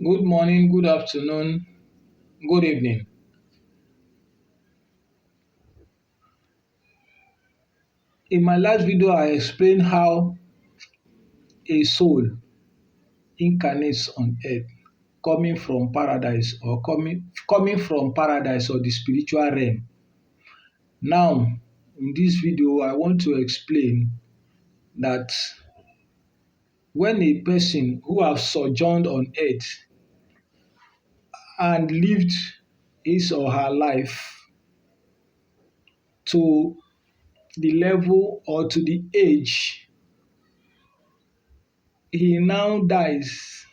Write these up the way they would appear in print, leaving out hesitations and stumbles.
Good morning, good afternoon, good evening. In my last video, I explained how a soul incarnates on earth, coming from paradise or the spiritual realm. Now, in this video, I want to explain that when a person who has sojourned on earth and lived his or her life to the level or to the age he now dies.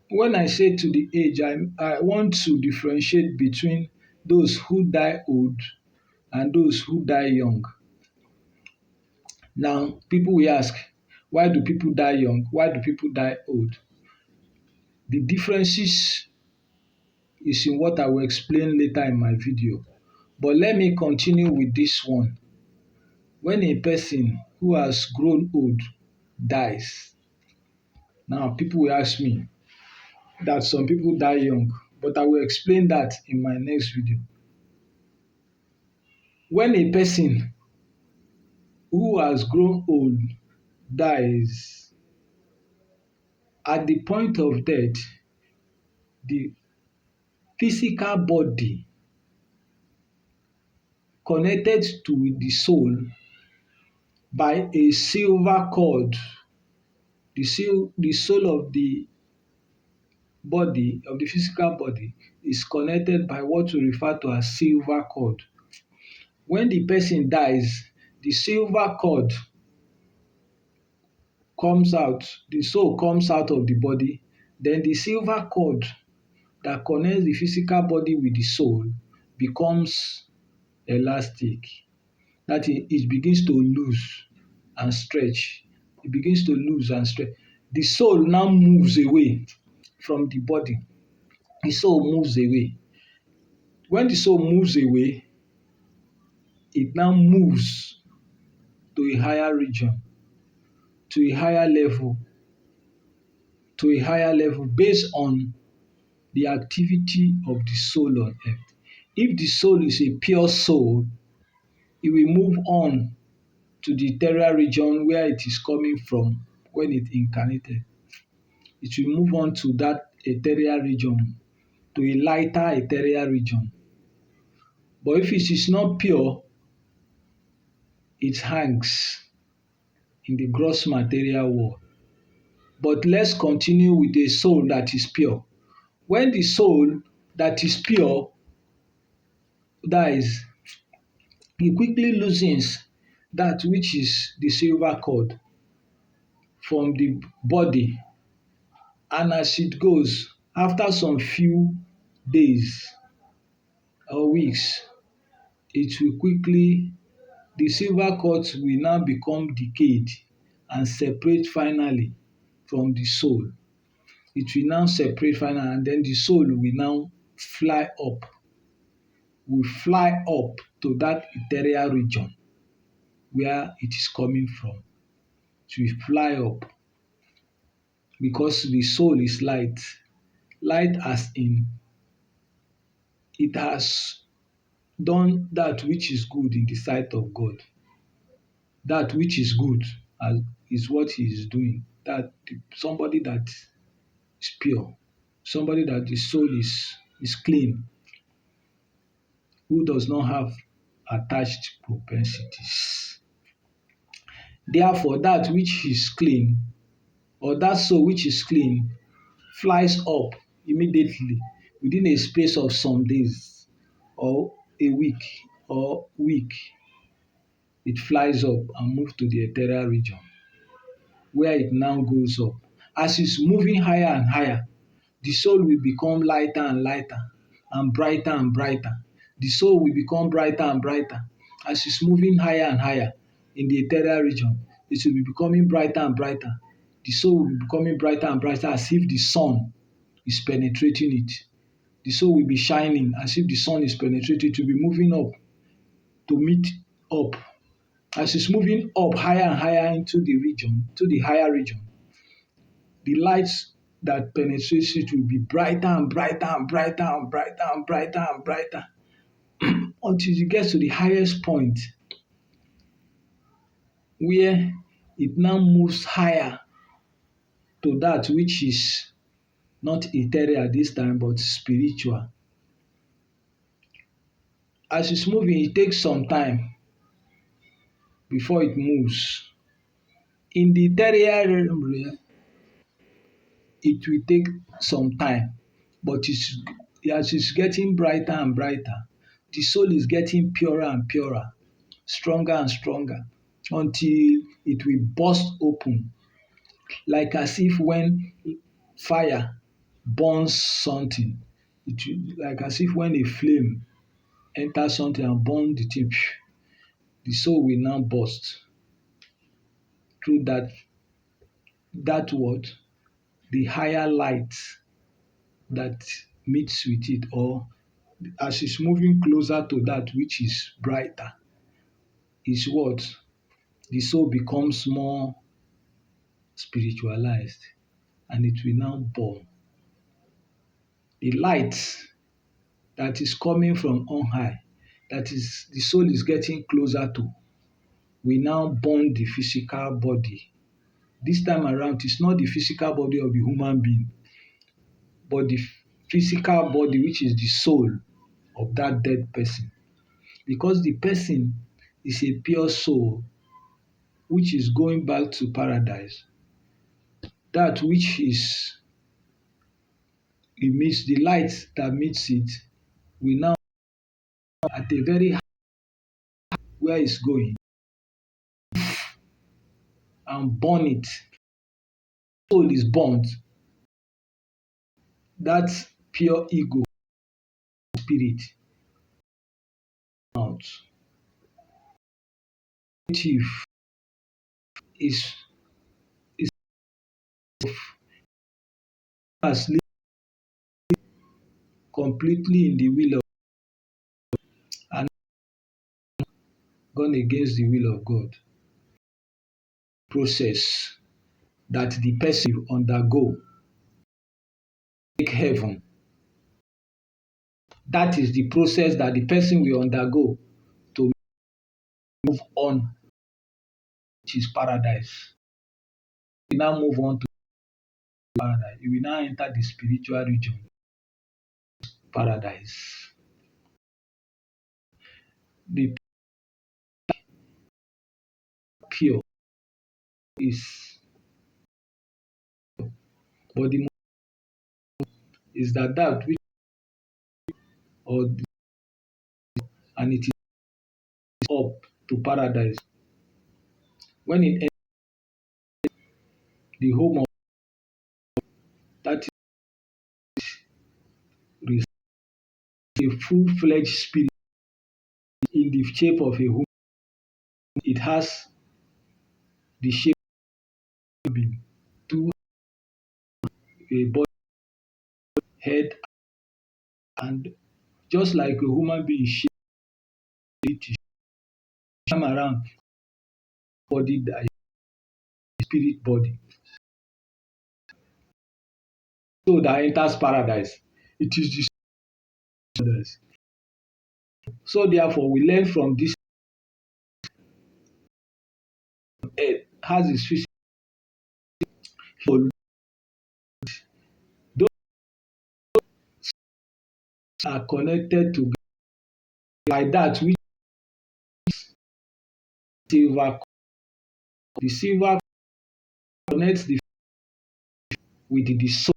When I say to the age, I want to differentiate between those who die old and those who die young. Now, people will ask, why do people die young? Why do people die old? The differences is in what I will explain later in my video. But let me continue with this one. When a person who has grown old dies, now people will ask me that some people die young, but I will explain that in my next video. When a person who has grown old dies, at the point of death, the physical body connected to the soul by a silver cord, the soul of the body, of the physical body, is connected by what we refer to as silver cord. When the person dies, the silver cord comes out, the soul comes out of the body, then the silver cord that connects the physical body with the soul becomes elastic. That is, it begins to lose and stretch. It begins to lose and stretch. The soul now moves away from the body. The soul moves away. When the soul moves away, it now moves to a higher region, to a higher level, based on the activity of the soul on earth. If the soul is a pure soul, it will move on to the ethereal region where it is coming from when it incarnated. It will move on to that ethereal region, to a lighter ethereal region. But if it is not pure, it hangs in the gross material world. But let's continue with the soul that is pure. When the soul that is pure dies, he quickly loosens that which is the silver cord from the body, and as it goes, after some few days or weeks, it will quickly the silver cord will now become decayed and separate finally from the soul. It will now separate finally, and then the soul will now fly up, to that ethereal region where it is coming from. It will fly up because the soul is light. Light as in it has done that which is good in the sight of God. That which is good is what he is doing. Somebody that is pure, somebody that the soul is clean, who does not have attached propensities. Therefore, that which is clean, or that soul which is clean, flies up immediately within a space of some days or a week or week. It flies up and moves to the ethereal region where it now goes up. As it's moving higher and higher, the soul will become lighter and lighter and brighter and brighter. The soul will become brighter and brighter. As it's moving higher and higher in the ethereal region, it will be becoming brighter and brighter. The soul will be becoming brighter and brighter as if the sun is penetrating it. The soul will be shining as if the sun is penetrating. It will be moving up to meet up. As it's moving up higher and higher into the region, to the higher region, the light that penetrates it will be brighter and brighter and brighter and brighter and brighter and brighter until you get to the highest point where it now moves higher to that which is not ethereal this time but spiritual. As it's moving, it takes some time before it moves. In the ethereal realm, it will take some time, but as it's getting brighter and brighter, the soul is getting purer and purer, stronger and stronger, until it will burst open, like as if when fire burns something, like as if when a flame enters something and burn the thing, the soul will now burst through that word, the higher light that meets with it, or as it's moving closer to that which is brighter, is what the soul becomes more spiritualized and it will now burn. The light that is coming from on high, that is the soul is getting closer to, will now burn the physical body. This time around, it's not the physical body of the human being, but the physical body, which is the soul of that dead person. Because the person is a pure soul which is going back to paradise. That which is emits the light that meets it will now at a very high where it's going and burn it. Soul is burnt. That pure ego spirit out. Motive is asleep completely in the will of and gone against the will of God. Process that the person will undergo make heaven. That is the process that the person will undergo to move on, which is paradise. You now move on to paradise. You will now enter the spiritual region, paradise. The pure is, but the is that which or and it is up to paradise. When it enters the home of that is a full-fledged spirit in the shape of a human. It has the shape of being two a body, head, and just like a human being shape it is come around body that is spirit body. So that enters paradise. It is the paradise. So therefore we learn from this earth has its physical soul. Those are connected to by that which silver. The silver connects the with the soul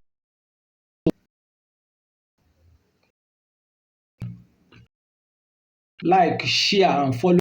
like share and follow